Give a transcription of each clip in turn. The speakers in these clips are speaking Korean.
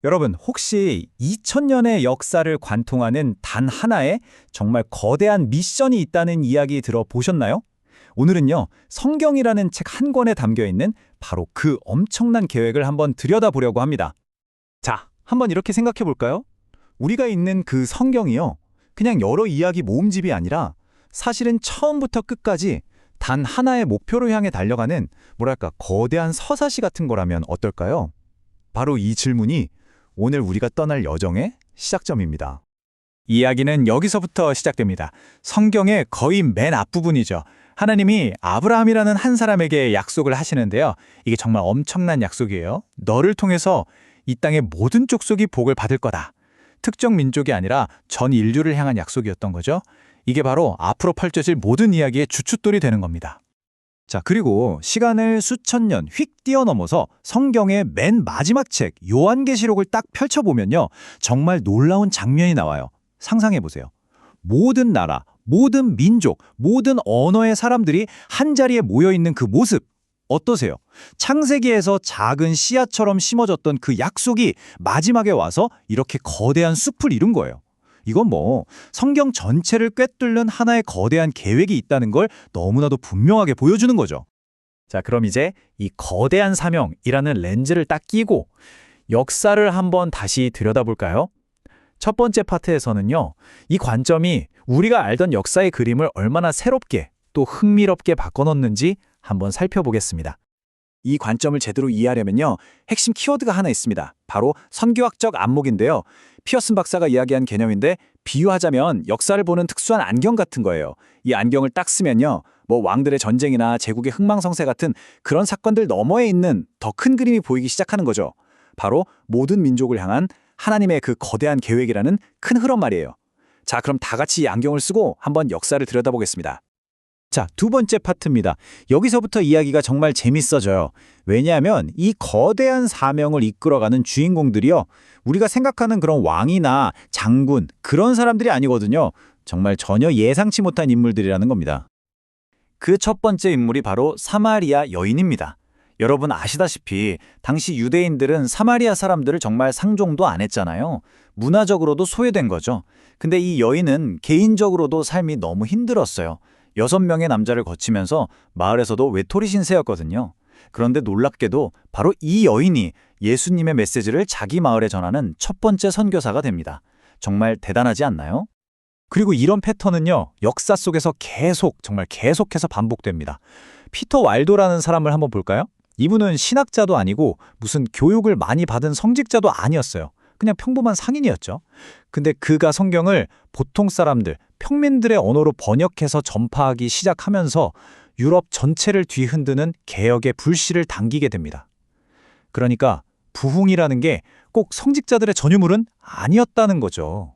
여러분, 혹시 2000년의 역사를 관통하는 단 하나의 정말 거대한 미션이 있다는 이야기 들어보셨나요? 오늘은요, 성경이라는 책 한 권에 담겨 있는 바로 그 엄청난 계획을 한번 들여다보려고 합니다. 자, 한번 이렇게 생각해 볼까요? 우리가 읽는 그 성경이요, 그냥 여러 이야기 모음집이 아니라 사실은 처음부터 끝까지 단 하나의 목표로 향해 달려가는 뭐랄까 거대한 서사시 같은 거라면 어떨까요? 바로 이 질문이 오늘 우리가 떠날 여정의 시작점입니다. 이야기는 여기서부터 시작됩니다. 성경의 거의 맨 앞부분이죠. 하나님이 아브라함이라는 한 사람에게 약속을 하시는데요. 이게 정말 엄청난 약속이에요. 너를 통해서 이 땅의 모든 족속이 복을 받을 거다. 특정 민족이 아니라 전 인류를 향한 약속이었던 거죠. 이게 바로 앞으로 펼쳐질 모든 이야기의 주춧돌이 되는 겁니다. 자, 그리고 시간을 수천 년 휙 뛰어넘어서 성경의 맨 마지막 책 요한계시록을 딱 펼쳐보면요. 정말 놀라운 장면이 나와요. 상상해보세요. 모든 나라, 모든 민족, 모든 언어의 사람들이 한자리에 모여있는 그 모습 어떠세요? 창세기에서 작은 씨앗처럼 심어졌던 그 약속이 마지막에 와서 이렇게 거대한 숲을 이룬 거예요. 이건 뭐 성경 전체를 꿰뚫는 하나의 거대한 계획이 있다는 걸 너무나도 분명하게 보여주는 거죠. 자, 그럼 이제 이 거대한 사명이라는 렌즈를 딱 끼고 역사를 한번 다시 들여다볼까요? 첫 번째 파트에서는요, 이 관점이 우리가 알던 역사의 그림을 얼마나 새롭게 또 흥미롭게 바꿔놓는지 한번 살펴보겠습니다. 이 관점을 제대로 이해하려면요, 핵심 키워드가 하나 있습니다. 바로 선교학적 안목인데요. 피어슨 박사가 이야기한 개념인데 비유하자면 역사를 보는 특수한 안경 같은 거예요. 이 안경을 딱 쓰면요, 뭐 왕들의 전쟁이나 제국의 흥망성쇠 같은 그런 사건들 너머에 있는 더 큰 그림이 보이기 시작하는 거죠. 바로 모든 민족을 향한 하나님의 그 거대한 계획이라는 큰 흐름 말이에요. 자, 그럼 다 같이 이 안경을 쓰고 한번 역사를 들여다보겠습니다. 자, 두 번째 파트입니다. 여기서부터 이야기가 정말 재밌어져요. 왜냐하면 이 거대한 사명을 이끌어가는 주인공들이요, 우리가 생각하는 그런 왕이나 장군, 그런 사람들이 아니거든요. 정말 전혀 예상치 못한 인물들이라는 겁니다. 그 첫 번째 인물이 바로 사마리아 여인입니다. 여러분 아시다시피 당시 유대인들은 사마리아 사람들을 정말 상종도 안 했잖아요. 문화적으로도 소외된 거죠. 근데 이 여인은 개인적으로도 삶이 너무 힘들었어요. 6명의 남자를 거치면서 마을에서도 외톨이 신세였거든요. 그런데 놀랍게도 바로 이 여인이 예수님의 메시지를 자기 마을에 전하는 첫 번째 선교사가 됩니다. 정말 대단하지 않나요? 그리고 이런 패턴은요, 역사 속에서 정말 계속해서 반복됩니다. 피터 와일도라는 사람을 한번 볼까요? 이분은 신학자도 아니고 무슨 교육을 많이 받은 성직자도 아니었어요. 그냥 평범한 상인이었죠. 근데 그가 성경을 보통 사람들, 평민들의 언어로 번역해서 전파하기 시작하면서 유럽 전체를 뒤흔드는 개혁의 불씨를 당기게 됩니다. 그러니까 부흥이라는 게 꼭 성직자들의 전유물은 아니었다는 거죠.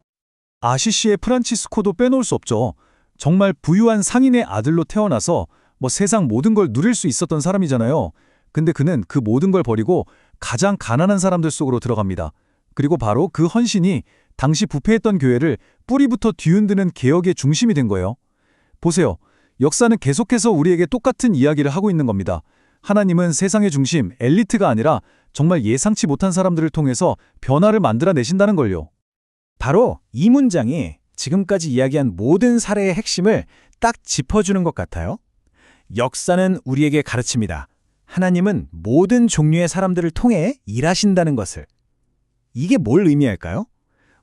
아시시의 프란치스코도 빼놓을 수 없죠. 정말 부유한 상인의 아들로 태어나서 세상 모든 걸 누릴 수 있었던 사람이잖아요. 근데 그는 그 모든 걸 버리고 가장 가난한 사람들 속으로 들어갑니다. 그리고 바로 그 헌신이 당시 부패했던 교회를 뿌리부터 뒤흔드는 개혁의 중심이 된 거예요. 보세요. 역사는 계속해서 우리에게 똑같은 이야기를 하고 있는 겁니다. 하나님은 세상의 중심, 엘리트가 아니라 정말 예상치 못한 사람들을 통해서 변화를 만들어내신다는 걸요. 바로 이 문장이 지금까지 이야기한 모든 사례의 핵심을 딱 짚어주는 것 같아요. 역사는 우리에게 가르칩니다. 하나님은 모든 종류의 사람들을 통해 일하신다는 것을. 이게 뭘 의미할까요?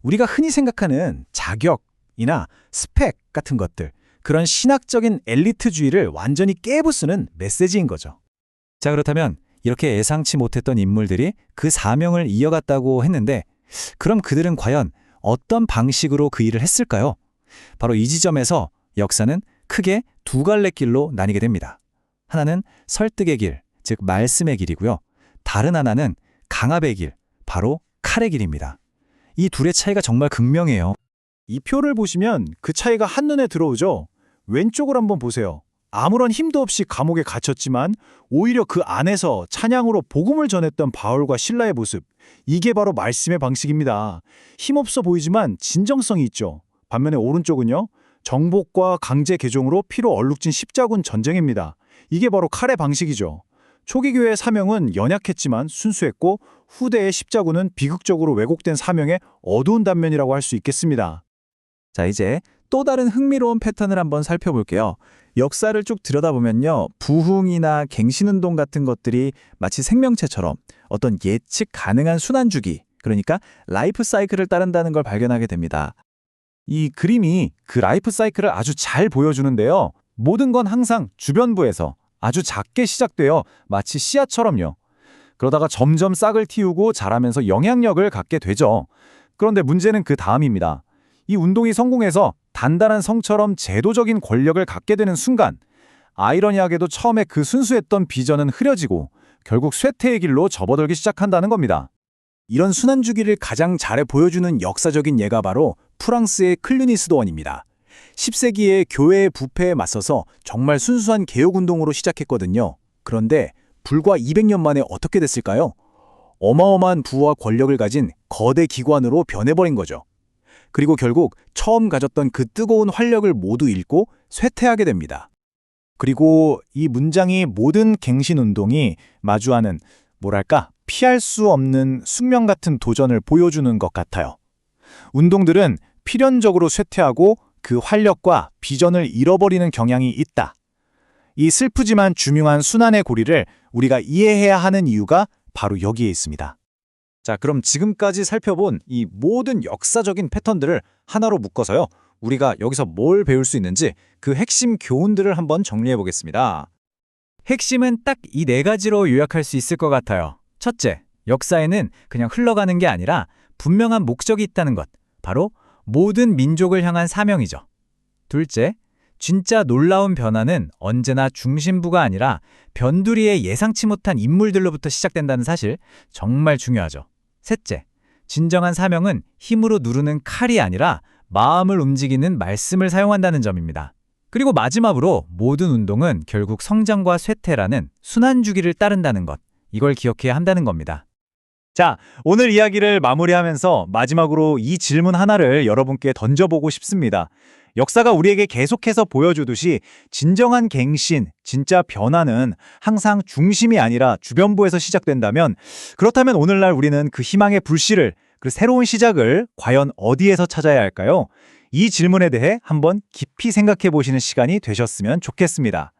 우리가 흔히 생각하는 자격이나 스펙 같은 것들, 그런 신학적인 엘리트주의를 완전히 깨부수는 메시지인 거죠. 자, 그렇다면 이렇게 예상치 못했던 인물들이 그 사명을 이어갔다고 했는데, 그럼 그들은 과연 어떤 방식으로 그 일을 했을까요? 바로 이 지점에서 역사는 크게 두 갈래 길로 나뉘게 됩니다. 하나는 설득의 길, 즉 말씀의 길이고요. 다른 하나는 강압의 길, 바로 칼의 길입니다. 이 둘의 차이가 정말 극명해요. 이 표를 보시면 그 차이가 한눈에 들어오죠. 왼쪽을 한번 보세요. 아무런 힘도 없이 감옥에 갇혔지만 오히려 그 안에서 찬양으로 복음을 전했던 바울과 실라의 모습. 이게 바로 말씀의 방식입니다. 힘없어 보이지만 진정성이 있죠. 반면에 오른쪽은요, 정복과 강제 개종으로 피로 얼룩진 십자군 전쟁입니다. 이게 바로 칼의 방식이죠. 초기 교회의 사명은 연약했지만 순수했고 후대의 십자군은 비극적으로 왜곡된 사명의 어두운 단면이라고 할 수 있겠습니다. 자, 이제 또 다른 흥미로운 패턴을 한번 살펴볼게요. 역사를 쭉 들여다보면요. 부흥이나 갱신운동 같은 것들이 마치 생명체처럼 어떤 예측 가능한 순환주기, 그러니까 라이프 사이클을 따른다는 걸 발견하게 됩니다. 이 그림이 그 라이프 사이클을 아주 잘 보여주는데요. 모든 건 항상 주변부에서 아주 작게 시작되어 마치 씨앗처럼요. 그러다가 점점 싹을 틔우고 자라면서 영향력을 갖게 되죠. 그런데 문제는 그 다음입니다. 이 운동이 성공해서 단단한 성처럼 제도적인 권력을 갖게 되는 순간, 아이러니하게도 처음에 그 순수했던 비전은 흐려지고 결국 쇠퇴의 길로 접어들기 시작한다는 겁니다. 이런 순환주기를 가장 잘 보여주는 역사적인 예가 바로 프랑스의 클류니스도원입니다. 10세기에 교회의 부패에 맞서서 정말 순수한 개혁운동으로 시작했거든요. 그런데 불과 200년 만에 어떻게 됐을까요? 어마어마한 부와 권력을 가진 거대 기관으로 변해버린 거죠. 그리고 결국 처음 가졌던 그 뜨거운 활력을 모두 잃고 쇠퇴하게 됩니다. 그리고 이 문장이 모든 갱신운동이 마주하는 피할 수 없는 숙명 같은 도전을 보여주는 것 같아요. 운동들은 필연적으로 쇠퇴하고 그 활력과 비전을 잃어버리는 경향이 있다. 이 슬프지만 중요한 순환의 고리를 우리가 이해해야 하는 이유가 바로 여기에 있습니다. 자, 그럼 지금까지 살펴본 이 모든 역사적인 패턴들을 하나로 묶어서요. 우리가 여기서 뭘 배울 수 있는지 그 핵심 교훈들을 한번 정리해 보겠습니다. 핵심은 딱 이 4가지로 요약할 수 있을 것 같아요. 첫째, 역사에는 그냥 흘러가는 게 아니라 분명한 목적이 있다는 것. 바로 모든 민족을 향한 사명이죠. 둘째, 진짜 놀라운 변화는 언제나 중심부가 아니라 변두리의 예상치 못한 인물들로부터 시작된다는 사실, 정말 중요하죠. 셋째, 진정한 사명은 힘으로 누르는 칼이 아니라 마음을 움직이는 말씀을 사용한다는 점입니다. 그리고 마지막으로 모든 운동은 결국 성장과 쇠퇴라는 순환주기를 따른다는 것, 이걸 기억해야 한다는 겁니다. 자, 오늘 이야기를 마무리하면서 마지막으로 이 질문 하나를 여러분께 던져보고 싶습니다. 역사가 우리에게 계속해서 보여주듯이 진정한 갱신, 진짜 변화는 항상 중심이 아니라 주변부에서 시작된다면, 그렇다면 오늘날 우리는 그 희망의 불씨를, 그 새로운 시작을 과연 어디에서 찾아야 할까요? 이 질문에 대해 한번 깊이 생각해 보시는 시간이 되셨으면 좋겠습니다.